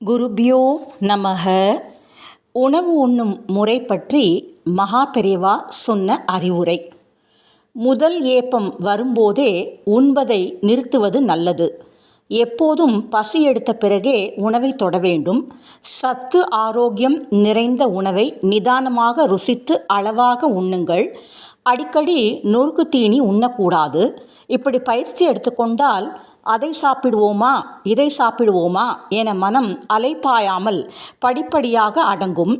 குருபியோ நமக. உணவு உண்ணும் முறை பற்றி மகா பெரியவா சொன்ன அறிவுரை. முதல் ஏப்பம் வரும்போதே உண்பதை நிறுத்துவது நல்லது. எப்போதும் பசி எடுத்த பிறகே உணவை தொட வேண்டும். சத்து ஆரோக்கியம் நிறைந்த உணவை நிதானமாக ருசித்து அளவாக உண்ணுங்கள். அடிக்கடி நொறுக்கு தீனி உண்ணக்கூடாது. இப்படி பயிற்சி எடுத்துக்கொண்டால் அதை சாப்பிடுவோமா இதை சாப்பிடுவோமா என மனம் அலைப்பாயாமல் படிப்படியாக அடங்கும்.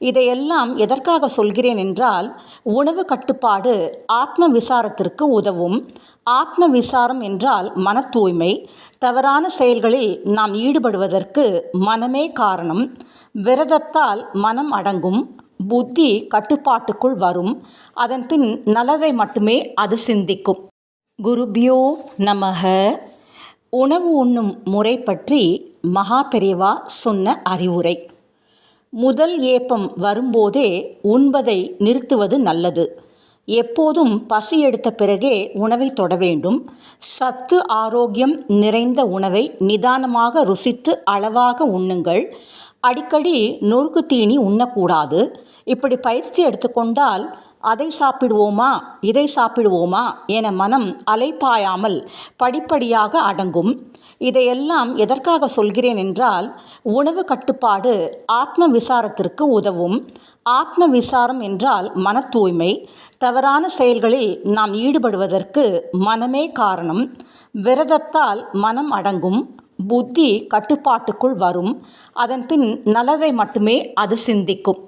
இதையெல்லாம் எதற்காக சொல்கிறேன் என்றால், உணவு கட்டுப்பாடு ஆத்ம விசாரத்திற்கு உதவும். ஆத்ம விசாரம் என்றால் மன தூய்மை. தவறான செயல்களில் நாம் ஈடுபடுவதற்கு மனமே காரணம். விரதத்தால் மனம் அடங்கும், புத்தி கட்டுப்பாட்டுக்குள் வரும். அதன்பின் நல்லதை மட்டுமே அது சிந்திக்கும். குருபியோ நமக. உணவு உண்ணும் முறை பற்றி மகா பெரியவா சொன்ன அறிவுரை. முதல் ஏப்பம் வரும்போதே உண்பதை நிறுத்துவது நல்லது. எப்போதும் பசி எடுத்த பிறகே உணவை தொட வேண்டும். சத்து ஆரோக்கியம் நிறைந்த உணவை நிதானமாக ருசித்து அளவாக உண்ணுங்கள். அடிக்கடி நொறுக்கு தீனி உண்ணக்கூடாது. இப்படி பயிற்சி எடுத்துக்கொண்டால் அதை சாப்பிடுவோமா இதை சாப்பிடுவோமா என மனம் அலைப்பாயாமல் படிப்படியாக அடங்கும். இதையெல்லாம் எதற்காக சொல்கிறேன் என்றால், உணவு கட்டுப்பாடு ஆத்ம விசாரத்திற்கு உதவும். ஆத்ம விசாரம் என்றால் மன தூய்மை. தவறான செயல்களில் நாம் ஈடுபடுவதற்கு மனமே காரணம். விரதத்தால் மனம் அடங்கும், புத்தி கட்டுப்பாட்டுக்குள் வரும். அதன்பின் நல்லதை மட்டுமே அது சிந்திக்கும்.